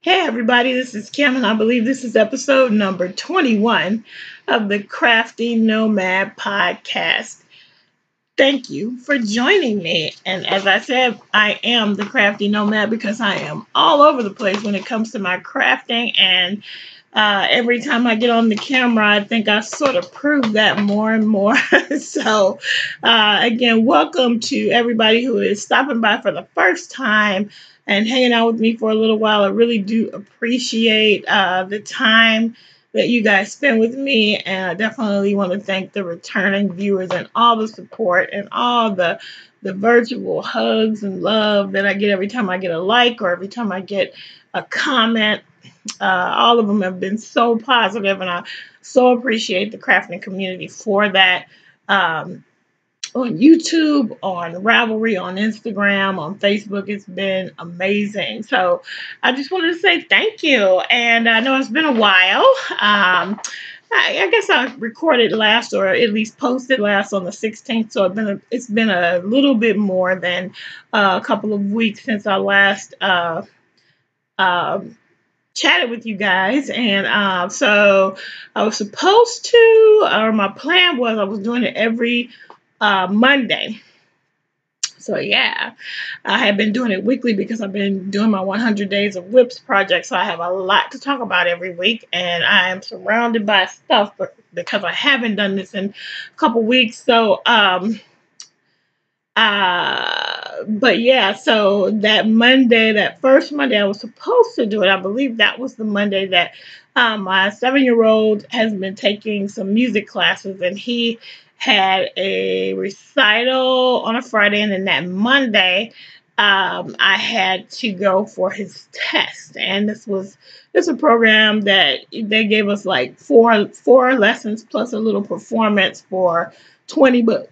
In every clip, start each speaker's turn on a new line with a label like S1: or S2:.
S1: Hey everybody, this is Kim, and I believe this is episode number 21 of the Crafty Nomad podcast. Thank you for joining me. And as I said, I am the Crafty Nomad because I am all over the place when it comes to my crafting. And every time I get on the camera, I think I sort of prove that more and more. So, again, welcome to everybody who is stopping by for the first time and hanging out with me for a little while. I really do appreciate the time that you guys spend with me, and I definitely want to thank the returning viewers and all the support and all the virtual hugs and love that I get every time I get a like or every time I get a comment. All of them have been so positive, and I so appreciate the crafting community for that. On YouTube, on Ravelry, on Instagram, on Facebook. It's been amazing. So I just wanted to say thank you. And I know it's been a while. I guess I recorded last, or at least posted last, on the 16th. So it's been a little bit more than a couple of weeks since I last chatted with you guys. And so I was supposed to, or my plan was, I was doing it every Monday. So yeah, I have been doing it weekly because I've been doing my 100 Days of Whips project. So I have a lot to talk about every week, and I am surrounded by stuff, but because I haven't done this in a couple weeks. So but yeah, so that Monday, that first Monday I was supposed to do it, I believe that was the Monday that my 7-year-old has been taking some music classes, and he had a recital on a Friday, and then that Monday I had to go for his test. And this a program that they gave us like four lessons plus a little performance for $20.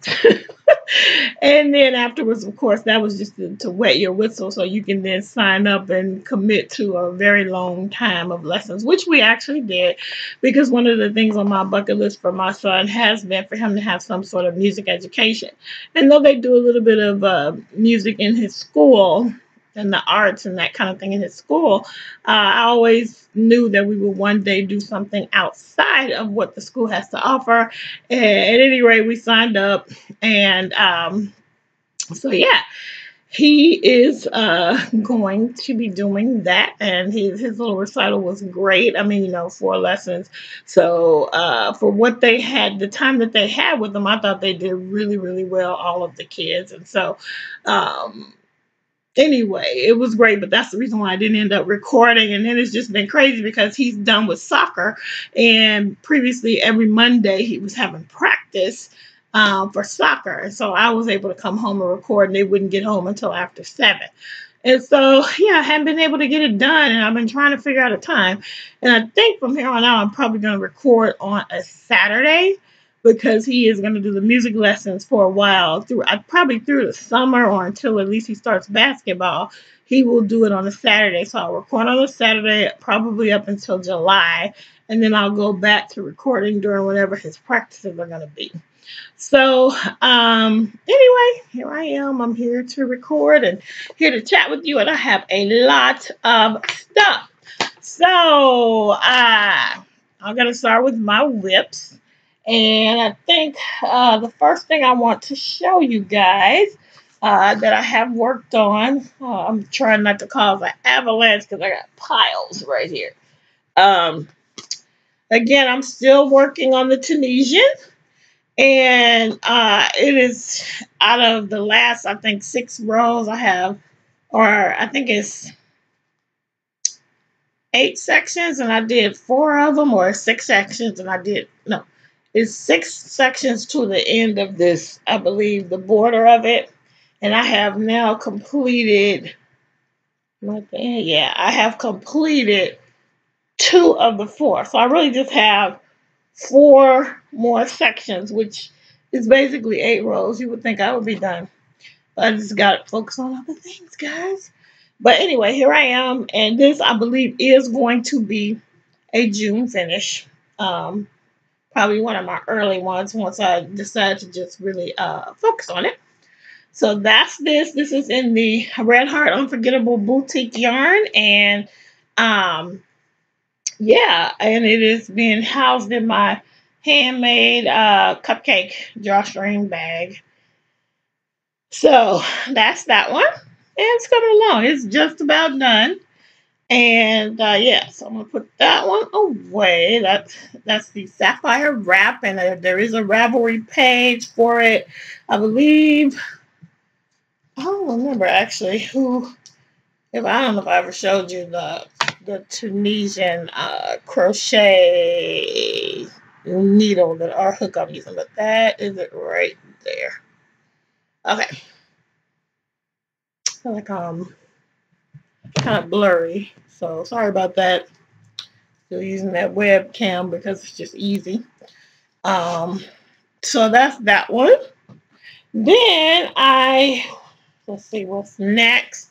S1: And then afterwards, of course, that was just to wet your whistle so you can then sign up and commit to a very long time of lessons, which we actually did, because one of the things on my bucket list for my son has been for him to have some sort of music education. And though they do a little bit of music in his school and the arts and that kind of thing in his school, I always knew that we would one day do something outside of what the school has to offer. And at any rate, we signed up, and so yeah, he is going to be doing that, and his little recital was great. I mean, 4 lessons. So for what they had, the time that they had with them, I thought they did really, really well, all of the kids. And so anyway, it was great, but that's the reason why I didn't end up recording. And then it's just been crazy because he's done with soccer, and previously every Monday he was having practice for soccer. And so I was able to come home and record, and they wouldn't get home until after 7. And so, yeah, I haven't been able to get it done, and I've been trying to figure out a time. And I think from here on out, I'm probably going to record on a Saturday, because he is going to do the music lessons for a while, probably through the summer, or until at least he starts basketball. He will do it on a Saturday. So I'll record on a Saturday, probably up until July, and then I'll go back to recording during whatever his practices are going to be. So anyway, here I am. I'm here to record and here to chat with you, and I have a lot of stuff. So I'm going to start with my whips. And I think the first thing I want to show you guys that I have worked on, I'm trying not to cause an avalanche because I got piles right here. Again, I'm still working on the Tunisian, and it is out of the last, I think, 6 rows I have, or I think it's 8 sections, and I did 4 of them, or 6 sections, and I did, no. It's 6 sections to the end of this, I believe, the border of it. And I have now completed, I have completed 2 of the 4. So I really just have 4 more sections, which is basically 8 rows. You would think I would be done, but I just got to focus on other things, guys. But anyway, here I am. And this, I believe, is going to be a June finish. Probably one of my early ones once I decide to just really focus on it. So that's this. This is in the Red Heart Unforgettable Boutique yarn, and Yeah, and it is being housed in my handmade cupcake drawstring bag. So that's that one. And it's coming along. It's just about done. And yeah, so I'm gonna put that one away. That's the Sapphire wrap, and there is a Ravelry page for it. I believe I don't remember actually who. If I don't know if I ever showed you the Tunisian crochet needle that our hook I'm using, but that is it right there. Okay, I like kind of blurry, so sorry about that. Still using that webcam because it's just easy. Um, so that's that one. Then let's see what's next.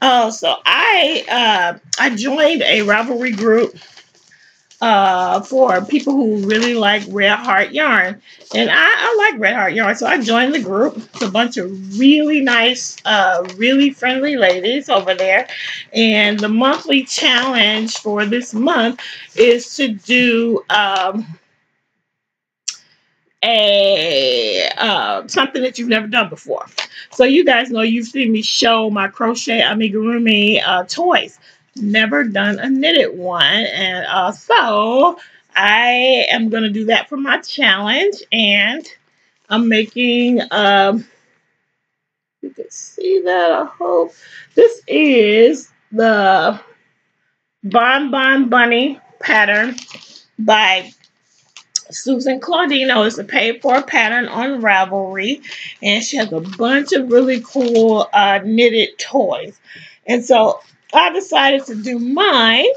S1: Oh, so I joined a Ravelry group for people who really like red heart yarn, and I like red heart yarn, so I joined the group. It's a bunch of really nice, really friendly ladies over there, and the monthly challenge for this month is to do a something that you've never done before. So you guys know, you've seen me show my crochet amigurumi toys. Never done a knitted one, and so I am going to do that for my challenge. And I'm making you can see that, I hope. This is the BonBon Bunny pattern by Susan Claudino. Is a paid for pattern on Ravelry, and she has a bunch of really cool knitted toys. And so I decided to do mine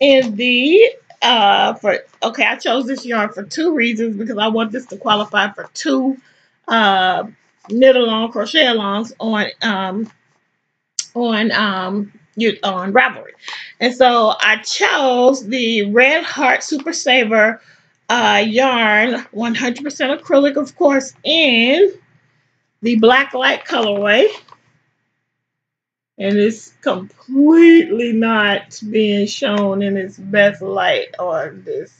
S1: in the I chose this yarn for two reasons, because I want this to qualify for two knit along, crochet alongs on Ravelry. And so I chose the Red Heart Super Saver yarn, 100% acrylic, of course, in the black light colorway. And it's completely not being shown in its best light on this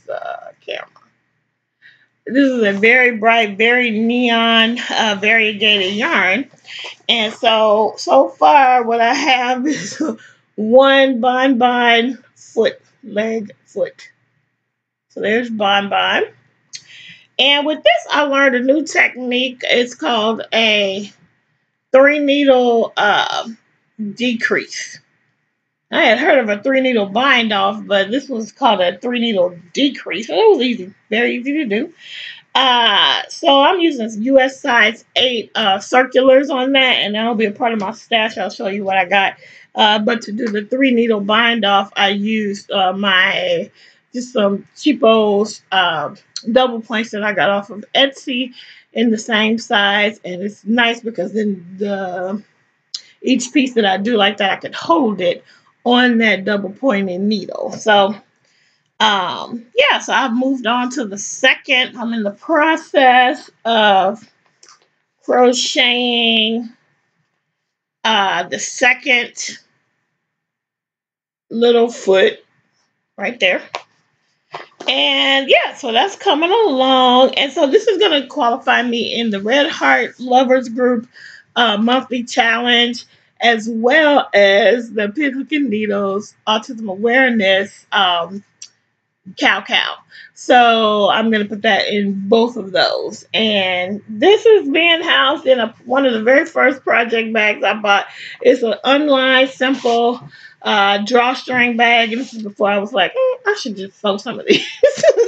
S1: camera. This is a very bright, very neon, variegated yarn. And so far what I have is one BonBon leg foot. So there's BonBon. And with this, I learned a new technique. It's called a 3-needle decrease. I had heard of a 3-needle bind off, but this was called a 3-needle decrease. So it was easy, very easy to do. So I'm using US size 8 circulars on that, and that'll be a part of my stash. I'll show you what I got. But to do the 3-needle bind off, I used just some cheapos double points that I got off of Etsy in the same size, and it's nice because then each piece that I do like that, I can hold it on that double pointed needle. So yeah, so I've moved on to the second. I'm in the process of crocheting the second little foot right there. And yeah, so that's coming along. And so this is going to qualify me in the Red Heart Lovers Group monthly challenge, as well as the Piglet Needles Autism Awareness cow. So I'm going to put that in both of those. And this is being housed in one of the very first project bags I bought. It's an unlined, simple drawstring bag. And this is before I was like, I should just sew some of these.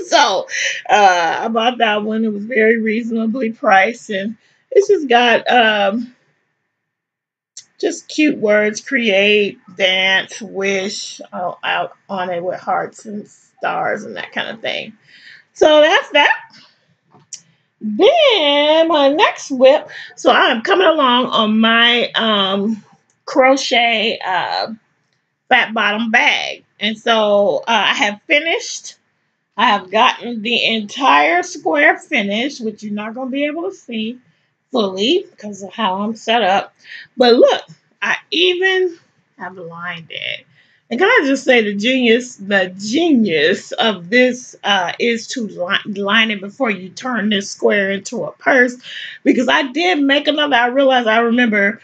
S1: So I bought that one. It was very reasonably priced. And it's just got just cute words: create, dance, wish, out on it with hearts and stars and that kind of thing. So that's that. Then my next whip. So I'm coming along on my crochet flat bottom bag. And so I have finished. I have gotten the entire square finished, which you're not going to be able to see fully because of how I'm set up. But look, I even have lined it. And can I just say the genius of this is to line it before you turn this square into a purse. Because I did make another, I remember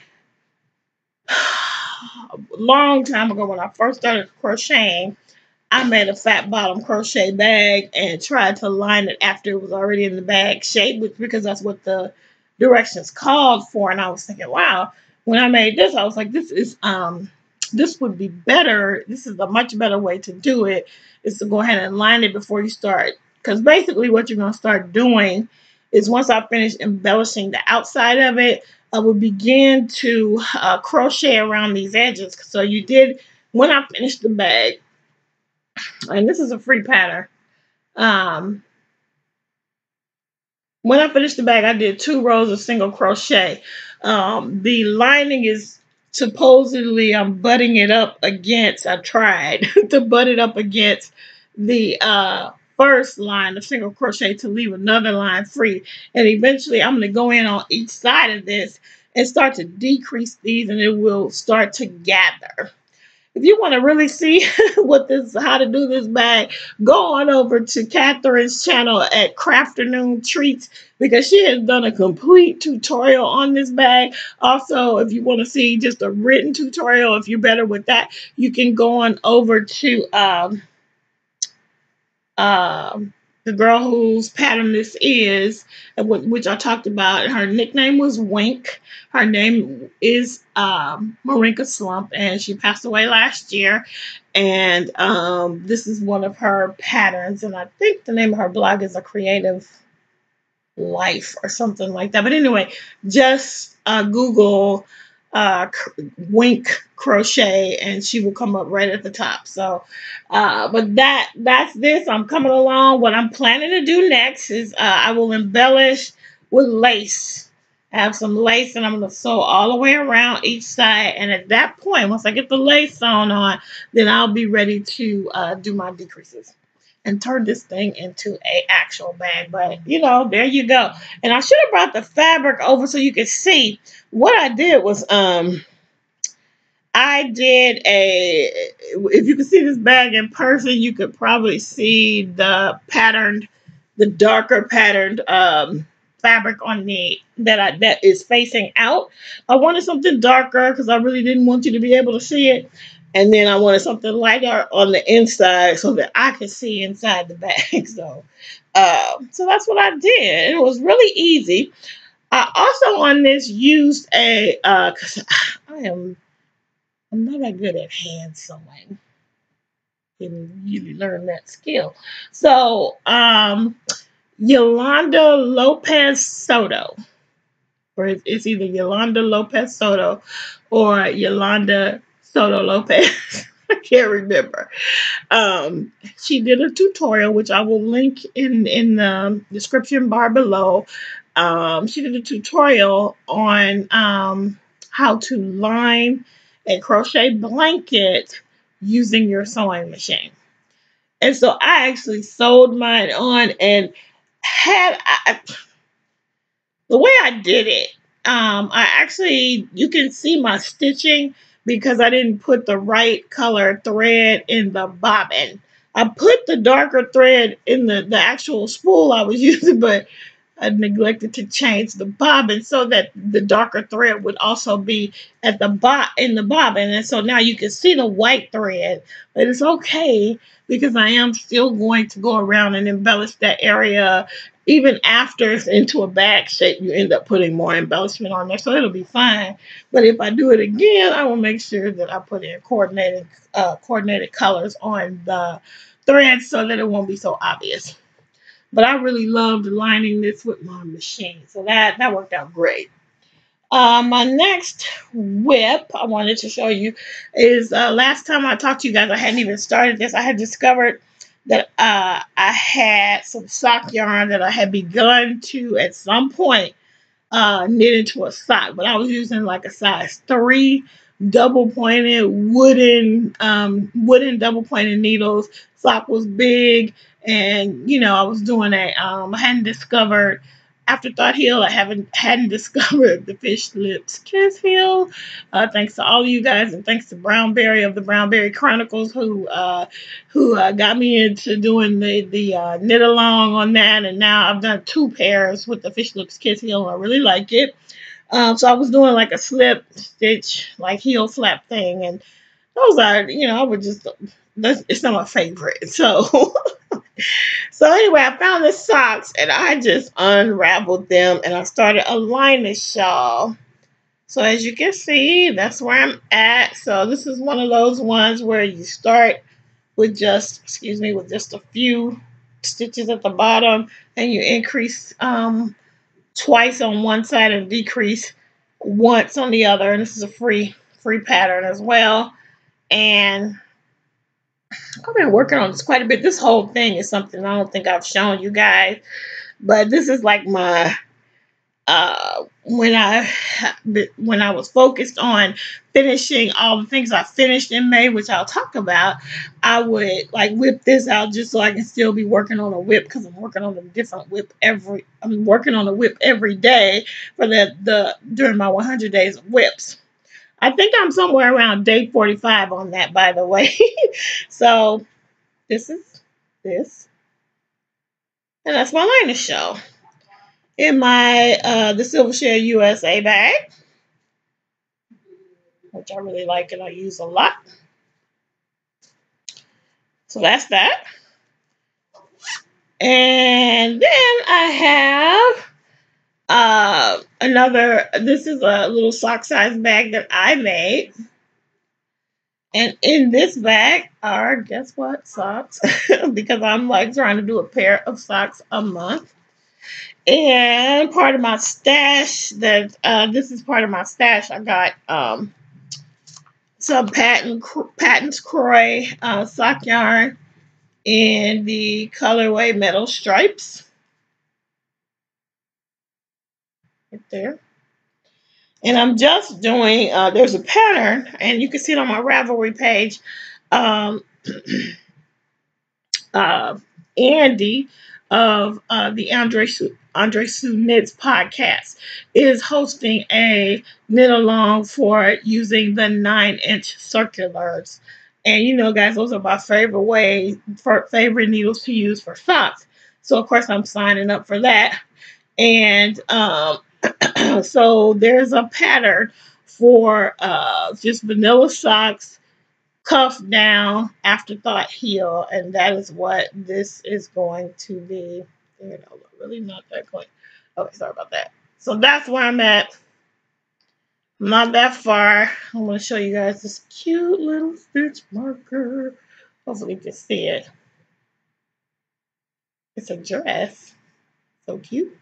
S1: a long time ago when I first started crocheting, I made a fat bottom crochet bag and tried to line it after it was already in the bag shape, because that's what the directions called for. And I was thinking, wow, when I made this, I was like, this would be better. This is a much better way to do it, is to go ahead and line it before you start. Because basically what you're going to start doing is, once I finish embellishing the outside of it, I will begin to crochet around these edges. So when I finished the bag, and this is a free pattern. Um, when I finished the bag, I did 2 rows of single crochet. The lining is supposedly, I'm butting it up against, I tried to butt it up against the first line of single crochet to leave another line free. And eventually I'm going to go in on each side of this and start to decrease these, and it will start to gather. If you want to really see how to do this bag, go on over to Catherine's channel at Crafty Treats, because she has done a complete tutorial on this bag. Also, if you want to see just a written tutorial, if you're better with that, you can go on over to the girl whose pattern this is, which I talked about. Her nickname was Wink. Her name is Marinka Slump, and she passed away last year. And this is one of her patterns, and I think the name of her blog is A Creative Life or something like that. But anyway, just Google Wink crochet and she will come up right at the top. So but that's this. I'm coming along. What I'm planning to do next is I will embellish with lace. I have some lace, and I'm going to sew all the way around each side, and at that point, once I get the lace sewn on, then I'll be ready to do my decreases and turn this thing into a actual bag. But there you go. And I should have brought the fabric over so you could see. What I did was I did if you could see this bag in person, you could probably see the darker patterned fabric on that is facing out. I wanted something darker because I really didn't want you to be able to see it. And then I wanted something lighter on the inside so that I could see inside the bag. So that's what I did. It was really easy. I also on this used because I'm not that good at hand sewing. Didn't really learn that skill. So Yolanda Lopez Soto, or it's either Yolanda Lopez Soto or Yolanda Soto Lopez. I can't remember. She did a tutorial, which I will link in the description bar below. She did a tutorial on how to line a crochet blanket using your sewing machine. And so I actually sewed mine on, and the way I did it, you can see my stitching because I didn't put the right color thread in the bobbin. I put the darker thread in the actual spool I was using, but I neglected to change the bobbin so that the darker thread would also be in the bobbin. And so now you can see the white thread, but it's okay because I am still going to go around and embellish that area. Even after it's into a bag shape, you end up putting more embellishment on there, so it'll be fine. But if I do it again, I will make sure that I put in coordinated colors on the threads so that it won't be so obvious. But I really loved lining this with my machine, so that worked out great. My next whip I wanted to show you is last time I talked to you guys, I hadn't even started this. I had discovered that I had some sock yarn that I had begun to, at some point, knit into a sock, but I was using like a size 3 double-pointed wooden double-pointed needles. Sock was big, and I was doing I hadn't discovered afterthought heel. I hadn't discovered the fish lips kiss heel. Thanks to all of you guys, and thanks to Brownberry of the Brownberry Chronicles who got me into doing the knit along on that. And now I've done 2 pairs with the fish lips kiss heel, and I really like it. So I was doing like a slip stitch, like heel flap thing, and those are, I would just, it's not my favorite. So, so anyway, I found the socks and I just unraveled them and I started a Linus shawl. So as you can see, that's where I'm at. So this is one of those ones where you start with just, with just a few stitches at the bottom, and you increase twice on one side and decrease once on the other. And this is a free pattern as well. And I've been working on this quite a bit. This whole thing is something I don't think I've shown you guys, but this is like my when I was focused on finishing all the things I finished in May, which I'll talk about. I would like whip this out just so I can still be working on a whip, because I'm working on a different whip I'm working on a whip every day for during my 100 days of whips. I think I'm somewhere around day 45 on that, by the way. So this is this, and that's my Linus Shawl in my the Silver Share USA bag, which I really like and I use a lot. So that's that. And then I have another, this is a little sock size bag that I made. And in this bag are, guess what, socks. Because I'm like trying to do a pair of socks a month. And part of my stash, this is part of my stash. I got some Patents Croy sock yarn in the colorway Metal Stripes. Right there. And I'm just doing, there's a pattern, and you can see it on my Ravelry page. Andy of the Andresueknits podcast is hosting a knit along for using the 9-inch circulars. And guys, those are my favorite needles to use for socks. So of course I'm signing up for that. And so there's a pattern for just vanilla socks, cuff down, afterthought heel, and that is what this is going to be. Really not that going. Okay, sorry about that. So that's where I'm at. I'm not that far. I'm going to show you guys this cute little stitch marker. Hopefully you can see it. It's a dress. So cute.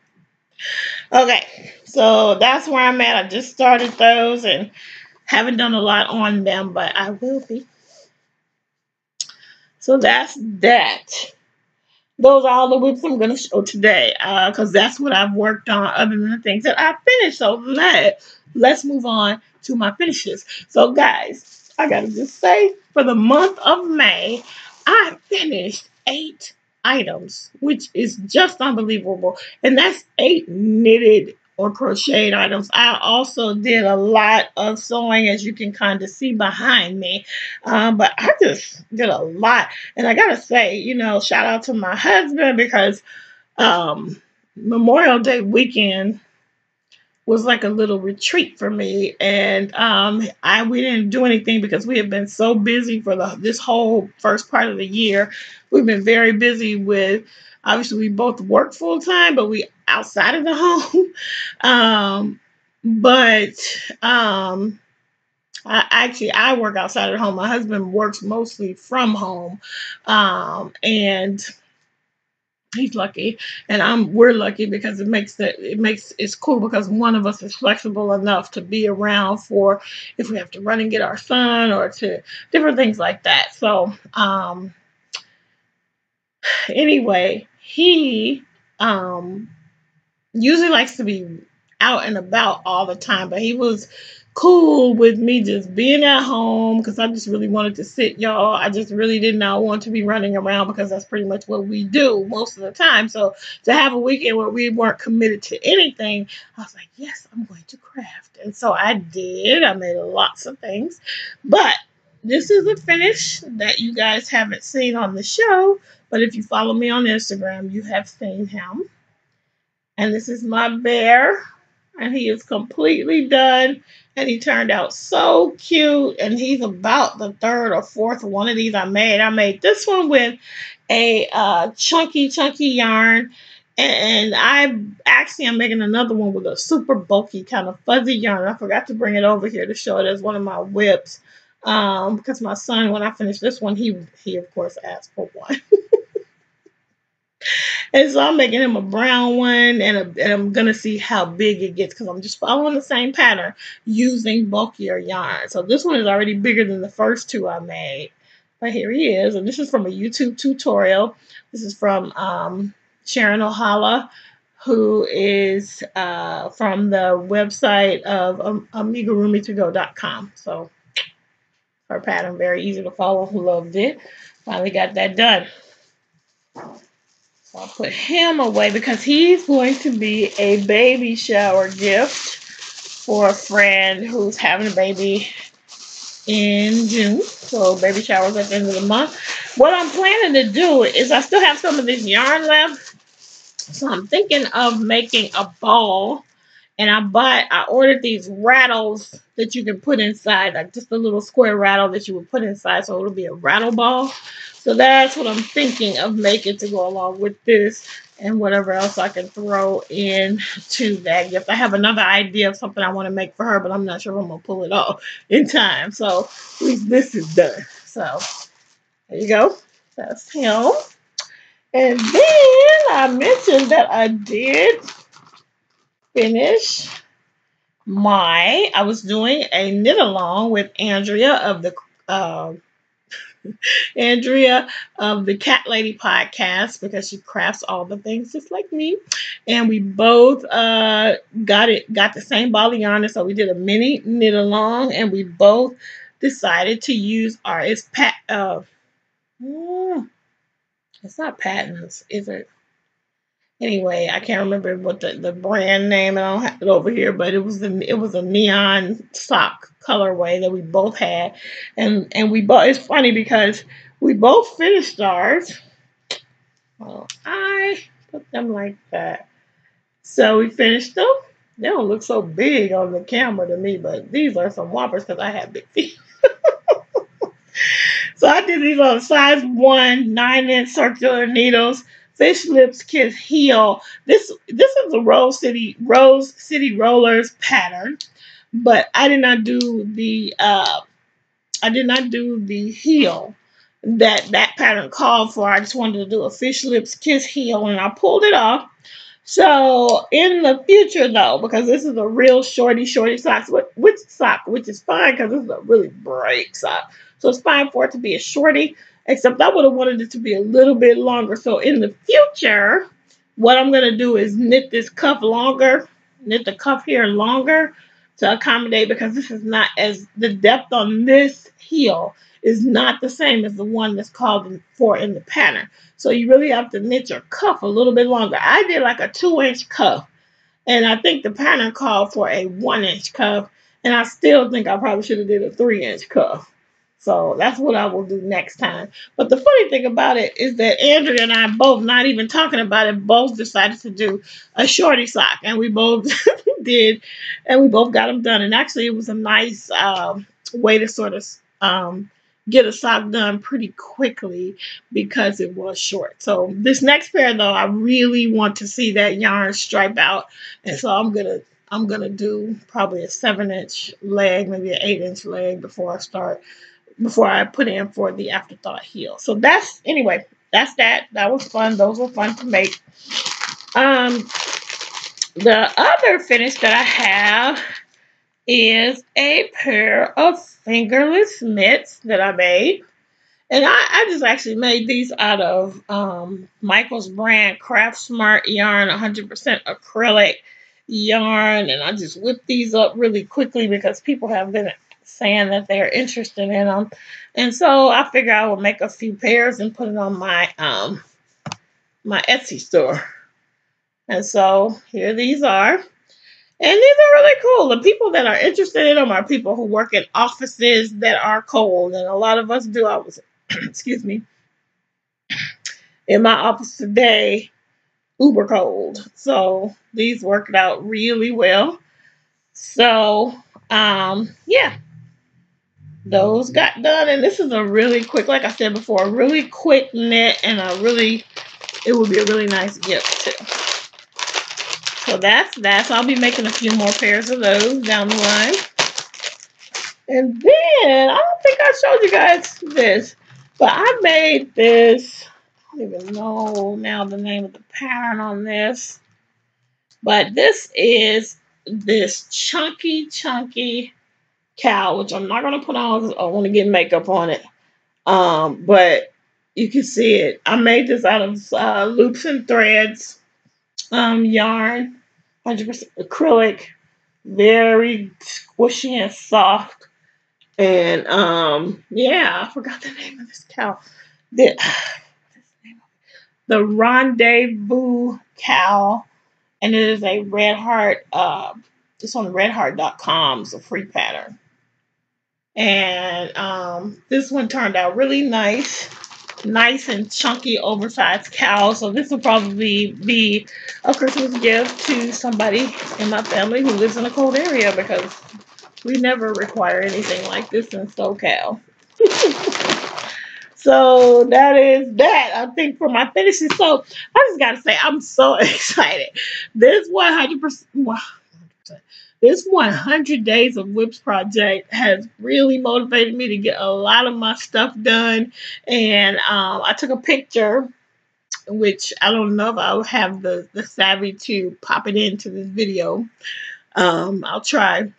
S1: Okay, so that's where I'm at. I just started those and haven't done a lot on them, but I will be. So that's that. Those are all the whips I'm going to show today, because that's what I've worked on other than the things that I finished. So let's move on to my finishes. So guys, I got to just say, for the month of May, I finished 8 items, which is just unbelievable. And that's 8 knitted or crocheted items. I also did a lot of sewing, as you can kind of see behind me. But I just did a lot. And I gotta say, shout out to my husband, because Memorial Day weekend was like a little retreat for me. And we didn't do anything because we have been so busy for this whole first part of the year. We've been very busy with, obviously we both work full time, but we outside of the home. I work outside of the home. My husband works mostly from home. And he's lucky, and we're lucky, because it's cool, because one of us is flexible enough to be around for if we have to run and get our son, or to different things like that. So anyway, he usually likes to be out and about all the time, but he was cool with me just being at home because I just really wanted to sit, y'all. I just really did not want to be running around because that's pretty much what we do most of the time. So to have a weekend where we weren't committed to anything, I was like, yes, I'm going to craft. And so I did. I made lots of things. But this is a finish that you guys haven't seen on the show. But if you follow me on Instagram, you have seen him. And this is my bear. And he is completely done. And he turned out so cute. And he's about the third or fourth one of these I made. I made this one with a chunky yarn. And I actually am making another one with a super bulky kind of fuzzy yarn. I forgot to bring it over here to show it as one of my whips. Because my son, when I finished this one, he of course asked for one. And so I'm making him a brown one, and I'm going to see how big it gets because I'm just following the same pattern using bulkier yarn. So this one is already bigger than the first two I made. But here he is. And this is from a YouTube tutorial. This is from Sharon Ohala, who is from the website of amigurumitogO.com. So her pattern, very easy to follow. Loved it. Finally got that done. I'll put him away because he's going to be a baby shower gift for a friend who's having a baby in June. So baby showers at the end of the month. What I'm planning to do is I still have some of this yarn left. So I'm thinking of making a ball. And I ordered these rattles that you can put inside, like just a little square rattle that you would put inside. So it'll be a rattle ball. So that's what I'm thinking of making to go along with this and whatever else I can throw into that gift. I have another idea of something I want to make for her, but I'm not sure if I'm going to pull it off in time. So at least this is done. So there you go. That's him. And then I mentioned that I did finish I was doing a knit along with Andrea of the CATT Lady podcast because she crafts all the things just like me, and we both got the same ball of yarn, and so we did a mini knit along, and we both decided to use it's not patterns, is it? Anyway, I can't remember what the brand name, and I don't have it over here, but it was a neon sock colorway that we both had, and we both. It's funny because we both finished ours. Well, I put them like that, so we finished them. They don't look so big on the camera to me, but these are some whoppers because I have big feet. So I did these on size 1 9-inch circular needles. Fish Lips Kiss Heel. This is a Rose City Rollers pattern, but I did not do the heel that pattern called for. I just wanted to do a Fish Lips Kiss Heel, and I pulled it off. So in the future, though, because this is a real shorty sock, which is fine because this is a really bright sock, so it's fine for it to be a shorty. Except I would have wanted it to be a little bit longer. So in the future, what I'm going to do is knit the cuff here longer to accommodate, because this is not the depth on this heel is not the same as the one that's called for in the pattern. So you really have to knit your cuff a little bit longer. I did like a 2-inch cuff, and I think the pattern called for a 1-inch cuff, and I still think I probably should have did a 3-inch cuff. So that's what I will do next time. But the funny thing about it is that Andrea and I both, not even talking about it, both decided to do a shorty sock. And we both did. And we both got them done. And actually, it was a nice way to sort of get a sock done pretty quickly because it was short. So this next pair, though, I really want to see that yarn stripe out. And so I'm gonna do probably a 7-inch leg, maybe an 8-inch leg before I put in for the afterthought heel. So that's that. That was fun. Those were fun to make. The other finish that I have is a pair of fingerless mitts that I made. And I just actually made these out of Michael's brand Craft Smart yarn, 100% acrylic. yarn, and I just whipped these up really quickly because people have been saying that they're interested in them. And so I figure I will make a few pairs and put it on my my Etsy store. And so here these are. And these are really cool. The people that are interested in them are people who work in offices that are cold. And a lot of us do. I was, excuse me, in my office today, uber cold. So these worked out really well. So, yeah, those got done. And this is a really quick, like I said before, a really quick knit, and it would be a really nice gift too. So that's that. So I'll be making a few more pairs of those down the line. And then, I don't think I showed you guys this, but I made this. I don't even know now the name of the pattern on this. But this is this chunky cowl, which I'm not going to put on because I want to get makeup on it. But you can see it. I made this out of loops and threads. Yarn, 100% acrylic, very squishy and soft. And yeah, I forgot the name of this cowl. The Rendezvous Cowl, and it is a red heart. It's on redheart.com. It's a free pattern, and this one turned out really nice and chunky, oversized cowl. So this will probably be a Christmas gift to somebody in my family who lives in a cold area, because we never require anything like this in SoCal. So that is that, I think, for my finishes. So I just got to say, I'm so excited. This 100 Days of Whips project has really motivated me to get a lot of my stuff done. And I took a picture, which I don't know if I'll have the savvy to pop it into this video. I'll try,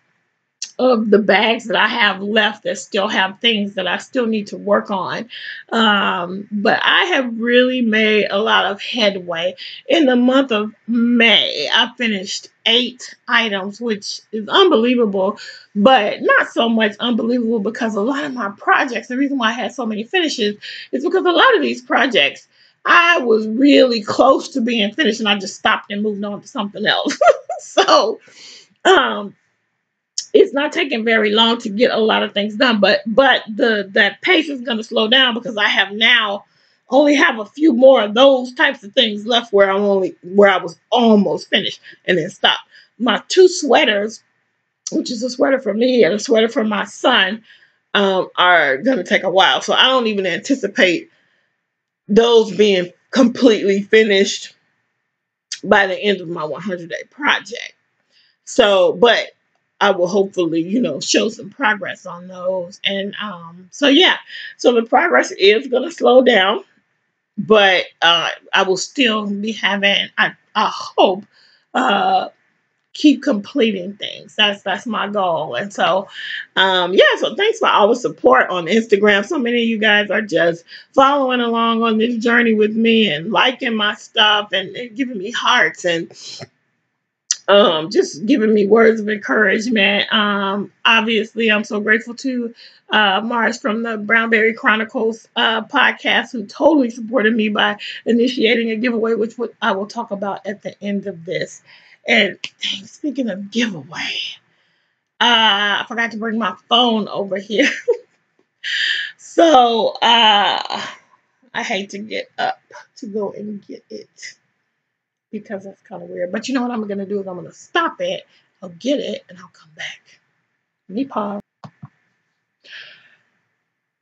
S1: of the bags that I have left that still have things that I still need to work on. But I have really made a lot of headway. In the month of May, I finished 8 items, which is unbelievable, but not so much unbelievable because a lot of my projects, the reason why I had so many finishes is because a lot of these projects, I was really close to being finished and I just stopped and moved on to something else. So, it's not taking very long to get a lot of things done, but that pace is going to slow down because I have now only have a few more of those types of things left where I was almost finished and then stopped. My 2 sweaters, which is a sweater for me and a sweater for my son, are going to take a while. So I don't even anticipate those being completely finished by the end of my 100-day project. So, but I will hopefully, show some progress on those. And so yeah, so the progress is going to slow down, but I will still be having, I hope, keep completing things. That's my goal. And so, yeah, so thanks for all the support on Instagram. So many of you guys are just following along on this journey with me and liking my stuff and giving me hearts and just giving me words of encouragement. Obviously, I'm so grateful to Mars from the Brownberry Chronicles podcast, who totally supported me by initiating a giveaway, which I will talk about at the end of this. And speaking of giveaway, I forgot to bring my phone over here. So I hate to get up to go and get it, because that's kind of weird. But you know what I'm going to do is I'm going to stop it. I'll get it and I'll come back. Let me pause.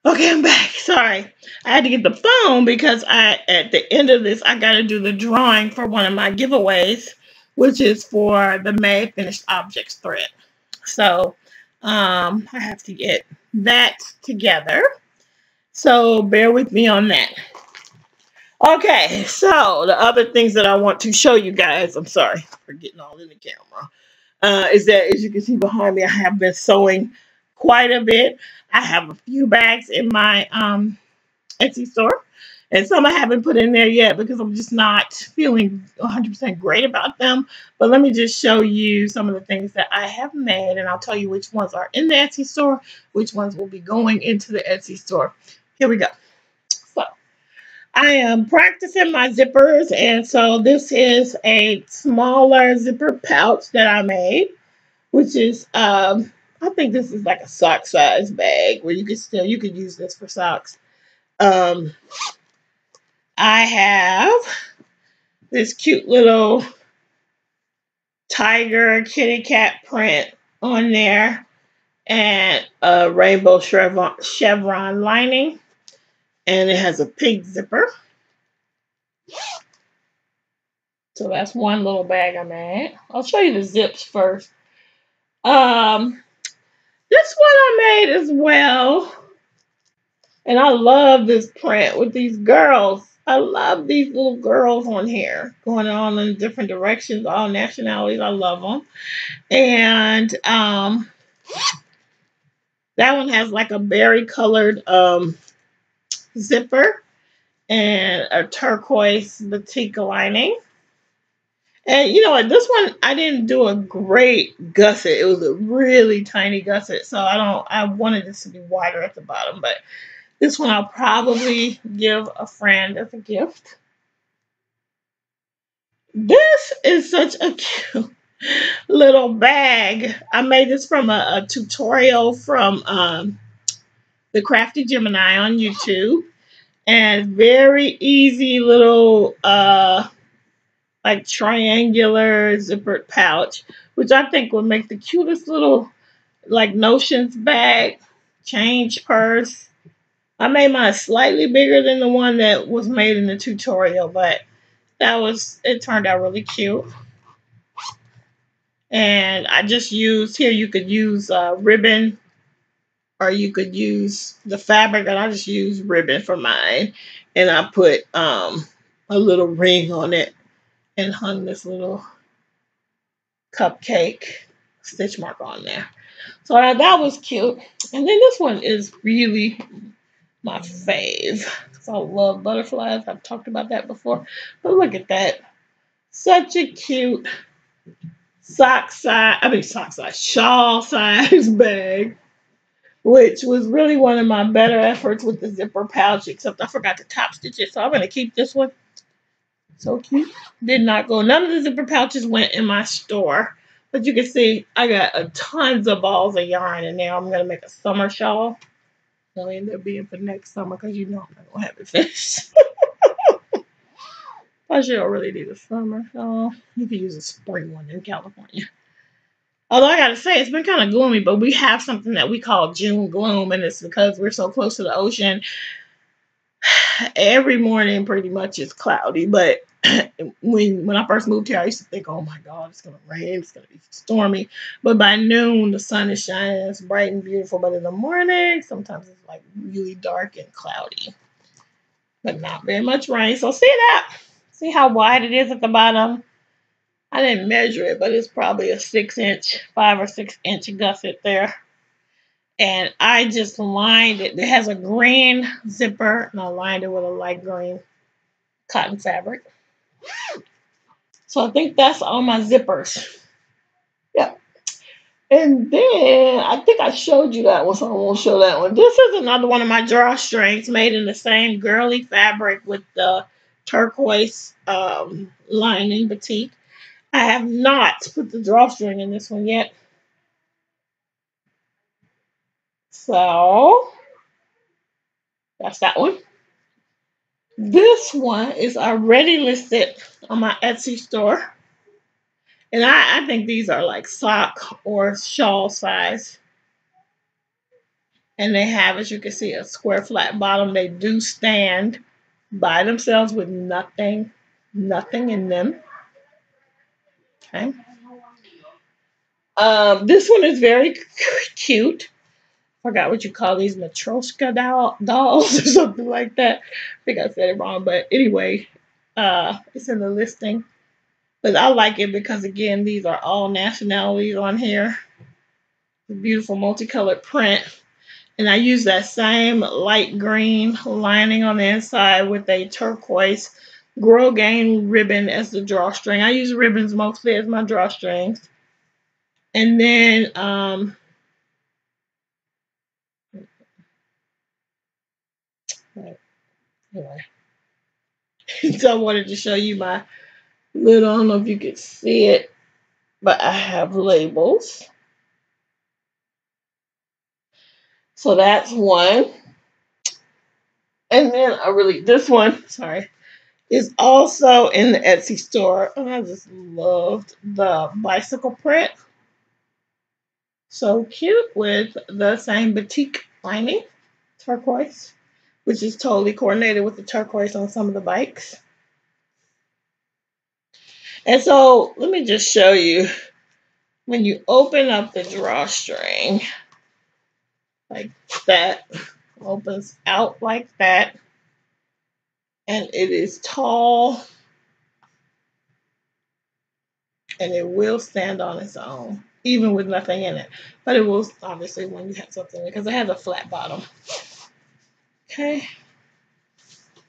S1: Okay, I'm back. Sorry. I had to get the phone because at the end of this, I got to do the drawing for one of my giveaways, which is for the May Finished Objects thread. So I have to get that together. So bear with me on that. Okay, so the other things that I want to show you guys, I'm sorry for getting all in the camera, is that, as you can see behind me, I have been sewing quite a bit. I have a few bags in my Etsy store, And some I haven't put in there yet because I'm just not feeling 100% great about them. But let me just show you some of the things that I have made, and I'll tell you which ones are in the Etsy store, which ones will be going into the Etsy store. Here we go. So I am practicing my zippers, and so this is a smaller zipper pouch that I made, which is I think this is like a sock size bag where you could use this for socks. I have this cute little tiger kitty cat print on there and a rainbow chevron lining, and it has a pink zipper. So that's one little bag I made. I'll show you the zips first. This one I made as well. And I love this print with these girls. I love these little girls on here going on in different directions, all nationalities. I love them. And that one has like a berry colored zipper and a turquoise batik lining. And you know what? This one I didn't do a great gusset. It was a really tiny gusset, so I wanted this to be wider at the bottom, but this one I'll probably give a friend as a gift. This is such a cute little bag. I made this from a tutorial from the Crafty Gemini on YouTube, and very easy little like triangular zippered pouch, which I think will make the cutest little like notions bag, change purse. I made mine slightly bigger than the one that was made in the tutorial, but it turned out really cute. And I just used, here you could use ribbon, or you could use the fabric, and I just used ribbon for mine. And I put a little ring on it and hung this little cupcake stitch mark on there. So that was cute. And then this one is really my fave. I love butterflies. I've talked about that before. But look at that. Such a cute shawl size bag, which was really one of my better efforts with the zipper pouch, except I forgot to top stitch it. So I'm going to keep this one. So cute. Did not go. None of the zipper pouches went in my store. But you can see I got tons of balls of yarn in there. I'm going to make a summer shawl. It'll end up being for next summer because you know I'm not going to have it finished. Plus, you don't really need a summer shawl. You can use a spring one in California. Although I got to say, it's been kind of gloomy, but we have something that we call June gloom, and it's because we're so close to the ocean. Every morning pretty much is cloudy, but when I first moved here, I used to think, oh my God, it's going to rain, it's going to be stormy. But by noon, the sun is shining, it's bright and beautiful. But in the morning, sometimes it's like really dark and cloudy, but not very much rain. So see that? See how wide it is at the bottom? I didn't measure it, but it's probably a 5 or 6 inch gusset there. And I just lined it. It has a green zipper, and I lined it with a light green cotton fabric. So I think that's all my zippers. Yeah. And then I think I showed you that one, so I won't show that one. This is another one of my drawstrings made in the same girly fabric with the turquoise lining batik. I have not put the drawstring in this one yet. So that's that one. This one is already listed on my Etsy store. And I think these are like sock or shawl size. And they have, as you can see, a square flat bottom. They do stand by themselves with nothing in them. Okay. This one is very cute. Forgot what you call these, Matryoshka dolls or something like that. I think I said it wrong, but anyway, it's in the listing. But I like it because, again, these are all nationalities on here. The beautiful multicolored print. And I use that same light green lining on the inside with a turquoise grosgrain ribbon as the drawstring. I use ribbons mostly as my drawstrings. And then anyway. So I wanted to show you my little, I don't know if you could see it, but I have labels. So that's one. And then this one, sorry, is also in the Etsy store. And I just loved the bicycle print. So cute with the same batik lining, turquoise, which is totally coordinated with the turquoise on some of the bikes. And so let me just show you, when you open up the drawstring, like that, opens out like that, and it is tall, and it will stand on its own, even with nothing in it. But it will, obviously, when you have something, because it has a flat bottom. Okay.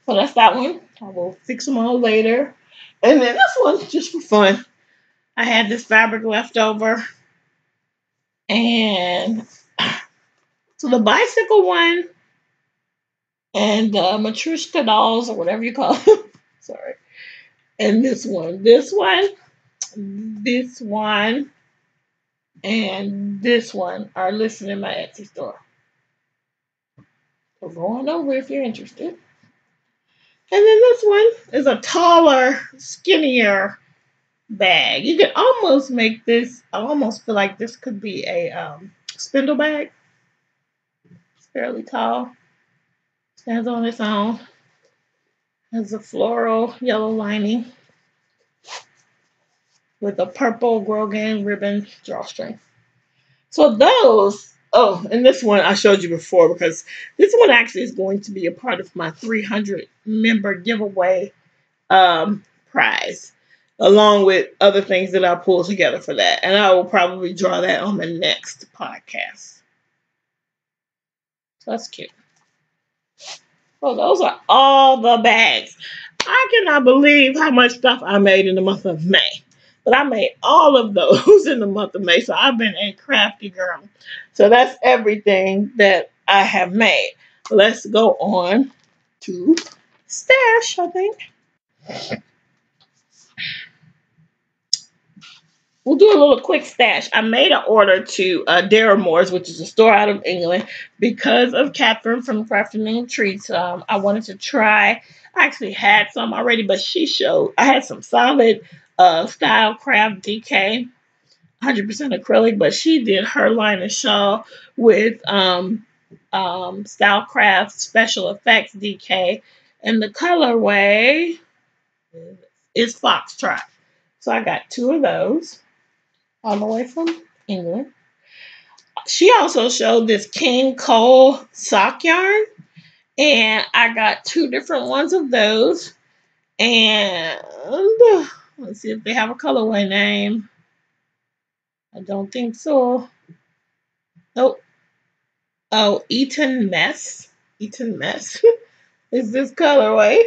S1: So that's that one. I will fix them all later. And then this one, just for fun. I had this fabric left over. And so the bicycle one and the Matrushka dolls, or whatever you call them. Sorry. And this one, and this one are listed in my Etsy store. So go on over if you're interested. And then this one is a taller, skinnier bag. You can almost make this, I almost feel like this could be a spindle bag. It's fairly tall. Stands on its own. Has a floral yellow lining with a purple grosgrain ribbon drawstring. So those, oh, and this one I showed you before, because this one actually is going to be a part of my 300 member giveaway prize, along with other things that I pull together for that. And I will probably draw that on the next podcast. So that's cute. So those are all the bags. I cannot believe how much stuff I made in the month of May. But I made all of those in the month of May. So I've been a crafty girl. So that's everything that I have made. Let's go on to stash, I think. We'll do a little quick stash. I made an order to Darramore's, which is a store out of England, because of Catherine from Crafty Nomad. I wanted to try. I actually had some already, but she showed. I had some solid style craft DK, 100% acrylic, but she did her Linus Shawl with Stylecraft Special Effects DK, and the colorway is Foxtrot. So I got 2 of those, all the way from England. She also showed this King Cole sock yarn, and I got 2 different ones of those. And let's see if they have a colorway name. I don't think so. Nope. Oh, Eton Mess. Eton Mess is this colorway.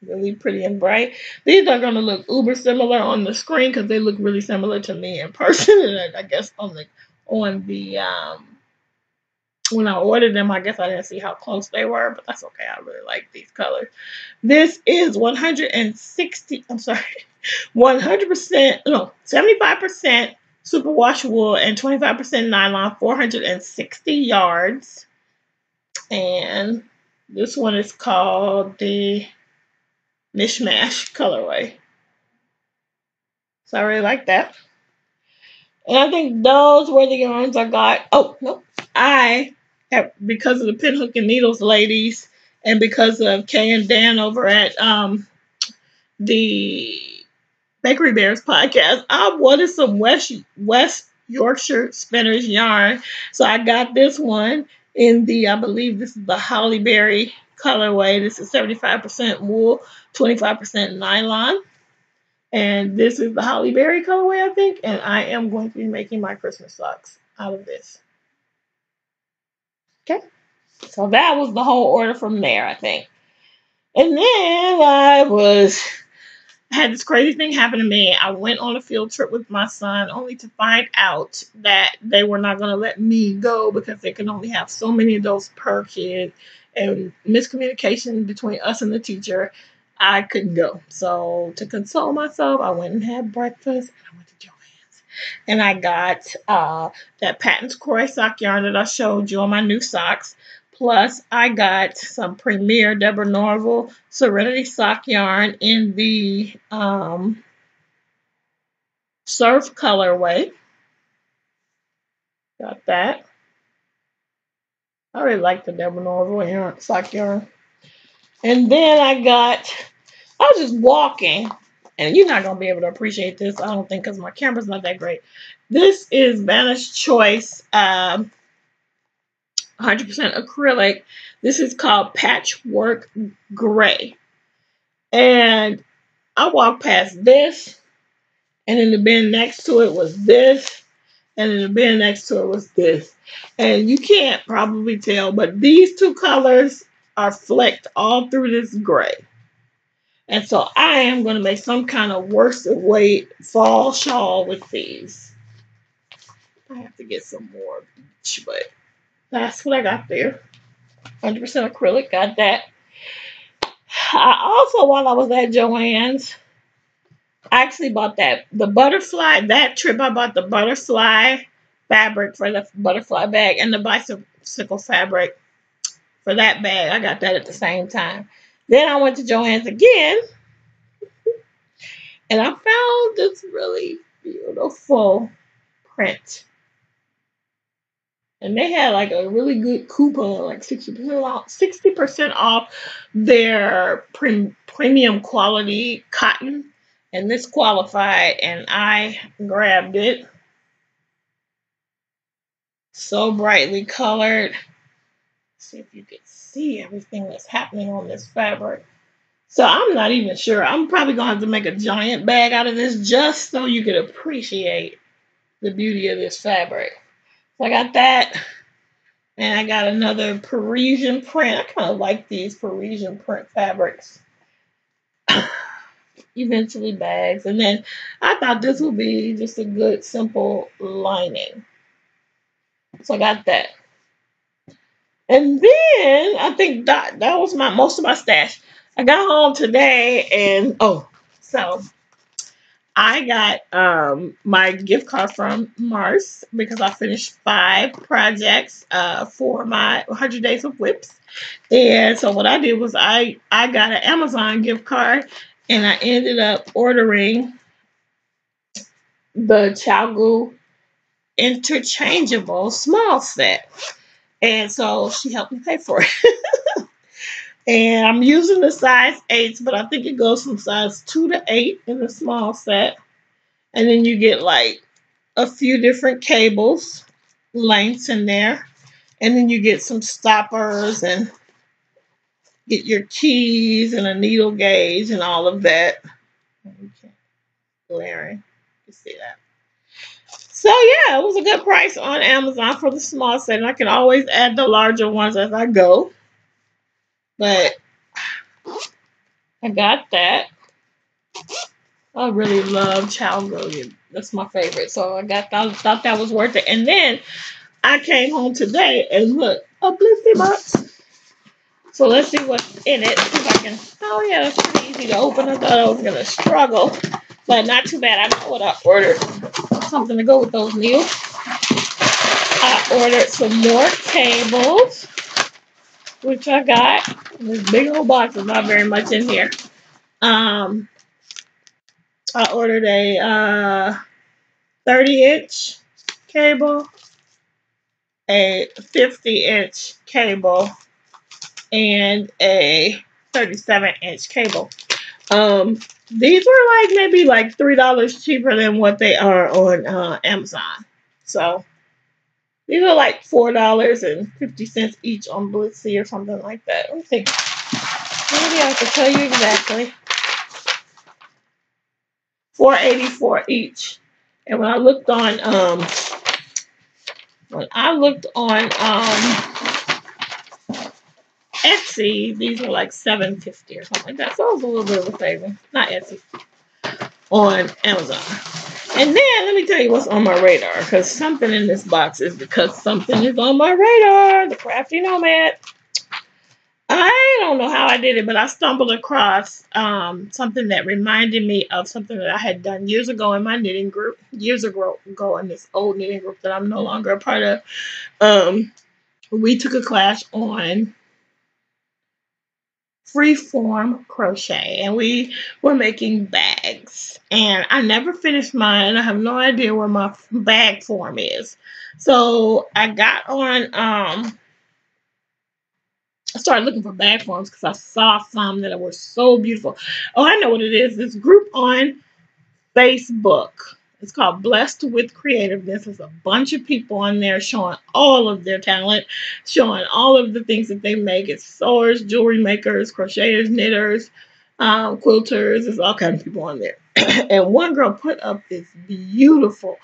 S1: Really pretty and bright. These are going to look uber similar on the screen because they look really similar to me in person. And I guess on the when I ordered them, I guess I didn't see how close they were, but that's okay. I really like these colors. This is 160. I'm sorry, 100%. No, 75% superwash wool and 25% nylon. 460 yards, and this one is called the Mishmash colorway. So I really like that. And I think those were the yarns I got. Oh, no. I have, because of the Pinhook and Needles ladies, and because of Kay and Dan over at the Bakery Bears podcast, I wanted some West Yorkshire Spinners yarn. So I got this one in the, I believe this is the Holly Berry colorway. This is 75% wool, 25% nylon. And this is the Holly Berry colorway, I think. And I am going to be making my Christmas socks out of this. Okay. So that was the whole order from there, I think. And then I had this crazy thing happen to me. I went on a field trip with my son only to find out that they were not going to let me go because they can only have so many adults per kid. And miscommunication between us and the teacher, I couldn't go. So to console myself, I went and had breakfast and I went to Joann's. And I got that Patton's Croy sock yarn that I showed you on my new socks. Plus, I got some Premier Deborah Norville Serenity sock yarn in the surf colorway. Got that. I really like the Deborah Norville yarn, sock yarn. And then I was just walking, and you're not going to be able to appreciate this, I don't think, because my camera's not that great. This is Vanna's Choice 100% acrylic. This is called Patchwork Gray. And I walked past this, and in the bin next to it was this, and in the bin next to it was this. And you can't probably tell, but these two colors are flecked all through this gray. And so I am going to make some kind of worsted weight fall shawl with these. I have to get some more beach, but that's what I got there. 100% acrylic, got that. I also, while I was at Joann's, I actually bought the butterfly. That trip, I bought the butterfly fabric for the butterfly bag and the bicycle fabric for that bag. I got that at the same time. Then I went to Joann's again, and I found this really beautiful print. And they had like a really good coupon, like 60% off their premium quality cotton. And this qualified, and I grabbed it. So brightly colored. Let's see if you can see everything that's happening on this fabric. So I'm not even sure. I'm probably going to have to make a giant bag out of this just so you can appreciate the beauty of this fabric. So I got that. And I got another Parisian print. I kind of like these Parisian print fabrics. Eventually bags. And then I thought this would be just a good, simple lining. So I got that. And then I think that was most of my stash. I got home today and so I got my gift card from Mars because I finished 5 projects for my 100 Days of Whips. And so what I did was I got an Amazon gift card and I ended up ordering the CATT interchangeable small set. And so she helped me pay for it. And I'm using the size 8, but I think it goes from size 2 to 8 in the small set. And then you get like a few different cables, lengths in there. And then you get some stoppers and get your keys and a needle gauge and all of that. Glaring. You see that? So yeah, it was a good price on Amazon for the small set. And I can always add the larger ones as I go. But I got that. I really love CATT. That's my favorite. So I thought that was worth it. And then I came home today and look, a Blissy box. So let's see what's in it. See if I can. Oh yeah, that's pretty easy to open. I thought I was gonna struggle, but not too bad. I know what I ordered. Something to go with those needles. I ordered some more cables, which I got. This big old box is not very much in here. I ordered a 30-inch cable, a 50-inch cable, and a 37-inch cable. These were like maybe like $3 cheaper than what they are on Amazon. So these are like $4.50 each on Blissy or something like that. Let me think. Maybe I can tell you exactly. $4.84 each. And when I looked on Etsy. These are like $7.50 or something like that. So it was a little bit of a saving. Not Etsy. On Amazon. And then let me tell you what's on my radar, because something in this box is because something is on my radar. The Crafty Nomad. I don't know how I did it, but I stumbled across something that reminded me of something that I had done years ago in my knitting group. Years ago in this old knitting group that I'm no longer a part of. We took a class on freeform crochet, and we were making bags, and I never finished mine. I have no idea where my bag form is. So I got on I started looking for bag forms because I saw some that were so beautiful. Oh, I know what it is. This group on Facebook. It's called Blessed with Creativeness. There's a bunch of people on there showing all of their talent, showing all of the things that they make. It's sewers, jewelry makers, crocheters, knitters, quilters. There's all kinds of people on there. And one girl put up this beautiful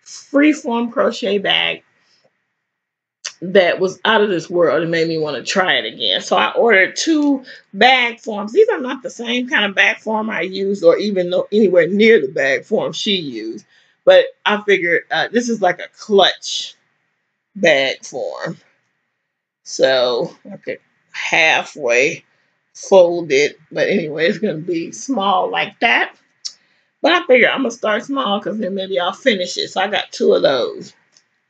S1: freeform crochet bag that was out of this world. It made me want to try it again. So I ordered 2 bag forms. These are not the same kind of bag form I used, or even anywhere near the bag form she used. But I figured this is like a clutch bag form. So I could halfway fold it. But anyway, it's going to be small like that. But I figured I'm going to start small because then maybe I'll finish it. So I got 2 of those.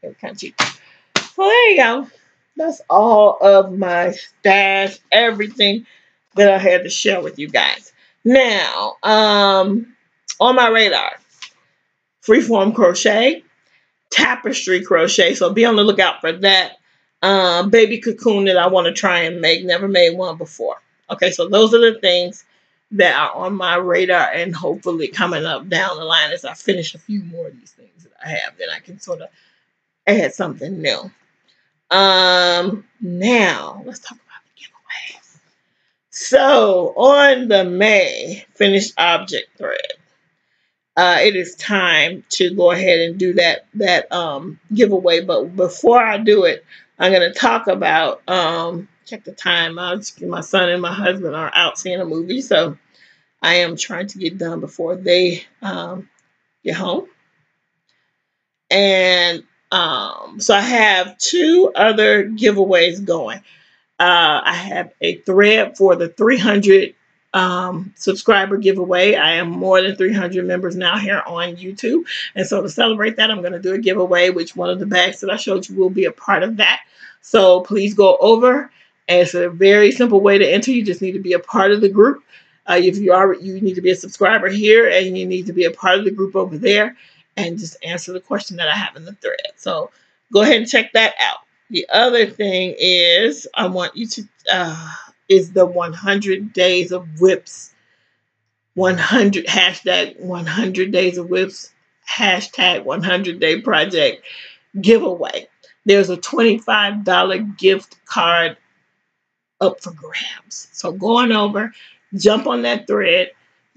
S1: They're kind of cheap. Well, there you go. That's all of my stash, everything that I had to share with you guys. Now, on my radar, freeform crochet, tapestry crochet. So be on the lookout for that. Baby cocoon that I want to try and make. Never made one before. Okay, so those are the things that are on my radar, and hopefully coming up down the line as I finish a few more of these things that I have, then I can sort of add something new. Now let's talk about the giveaways. So on the May finished object thread, it is time to go ahead and do that giveaway. But before I do it, I'm going to talk about check the time. My son and my husband are out seeing a movie, so I am trying to get done before they get home. And so I have 2 other giveaways going. I have a thread for the 300 subscriber giveaway. I am more than 300 members now here on YouTube. And so to celebrate that, I'm going to do a giveaway, which one of the bags that I showed you will be a part of that. So please go over. And it's a very simple way to enter. You just need to be a part of the group. If you are, you need to be a subscriber here, and you need to be a part of the group over there, and just answer the question that I have in the thread. So go ahead and check that out. The other thing is I want you to, is the 100 days of whips, 100 hashtag 100 days of whips, hashtag 100 day project giveaway. There's a $25 gift card up for grabs. So go on over, jump on that thread,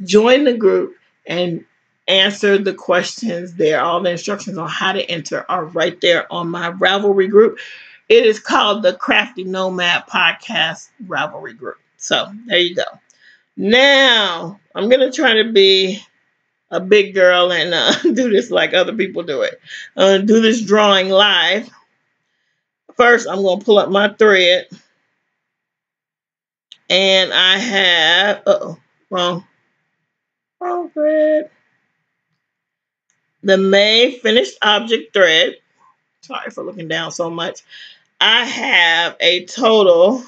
S1: join the group, and answer the questions there. All the instructions on how to enter are right there on my Ravelry group. It is called the Crafty Nomad Podcast Ravelry group. So there you go. Now I'm going to try to be a big girl and do this like other people do it. Do this drawing live. First, I'm going to pull up my thread. And I have, wrong thread. The May finished object thread. Sorry for looking down so much. I have a total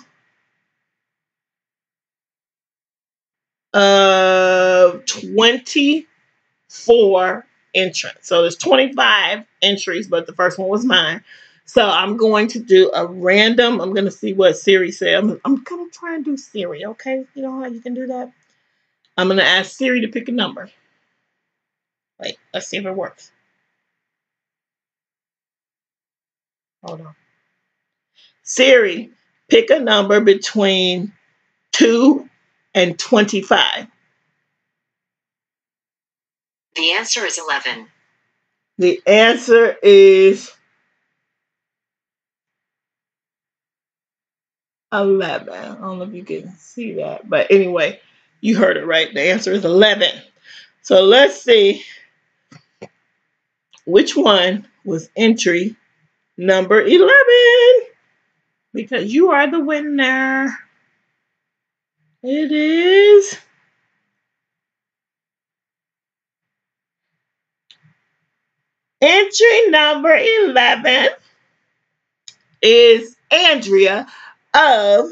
S1: of 24 entrants. So there's 25 entries, but the first one was mine. So I'm going to do a random. I'm going to see what Siri says. I'm going to try and do Siri, okay? You know how you can do that? I'm going to ask Siri to pick a number. Wait, let's see if it works. Hold on. Siri, pick a number between 2 and 25.
S2: The answer is 11.
S1: The answer is 11. I don't know if you can see that, but anyway, you heard it right. The answer is 11. So let's see which one was entry number 11, because you are the winner. It is entry number 11 is Andrea of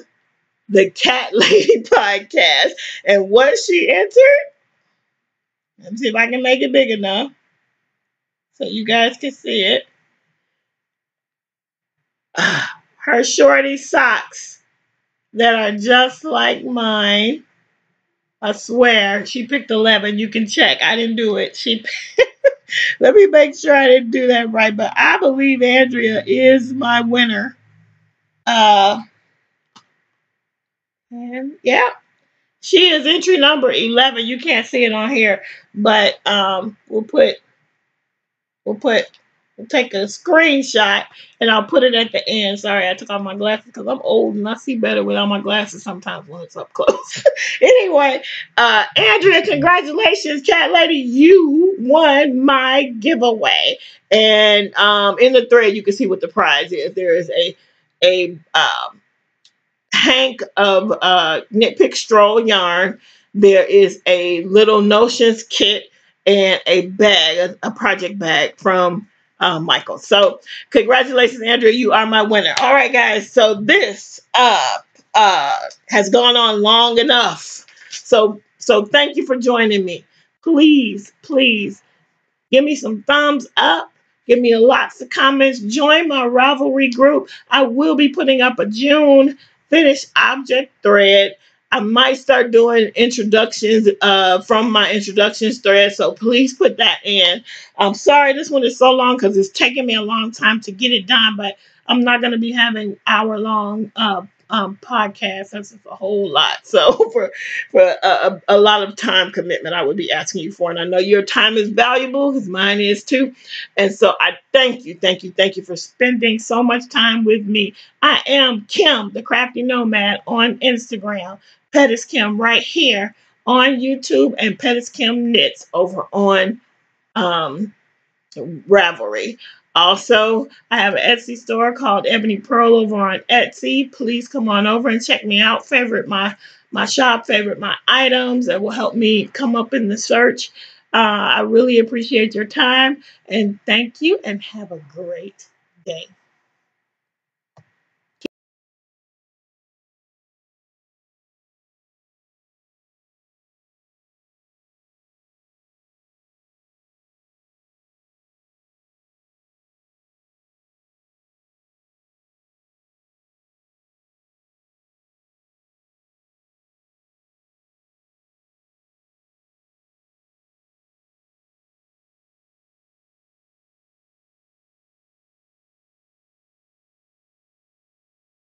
S1: the Cat Lady podcast. And what she entered, let me see if I can make it big enough so you guys can see it. Her shorty socks that are just like mine. I swear, she picked 11. You can check. I didn't do it. Let me make sure I didn't do that right. But I believe Andrea is my winner. And yeah, she is entry number 11. You can't see it on here, but we'll take a screenshot and I'll put it at the end. Sorry, I took off my glasses because I'm old and I see better without my glasses sometimes when it's up close. Anyway, Andrea, congratulations, Cat Lady. You won my giveaway. And in the thread, you can see what the prize is. There is a hank of knit pick stroll yarn. There is a little notions kit and a bag, a project bag from Michael. So congratulations, Andrea, you are my winner. All right, guys, so this has gone on long enough, so thank you for joining me. Please give me some thumbs up. Give me lots of comments. Join my Ravelry group. I will be putting up a June finished object thread. I might start doing introductions from my introductions thread, so please put that in. I'm sorry this one is so long because it's taking me a long time to get it done, but I'm not going to be having hour-long podcasts. That's just a whole lot. So for a lot of time commitment, I would be asking you for, and I know your time is valuable because mine is too. And so I thank you for spending so much time with me. I am Kim, the Crafty Nomad, on Instagram. Pettis Kim right here on YouTube, and Pettis Kim Knits over on Ravelry. Also, I have an Etsy store called EboniePearl over on Etsy. Please come on over and check me out. Favorite my shop, favorite my items. That will help me come up in the search. I really appreciate your time, and thank you, and have a great day.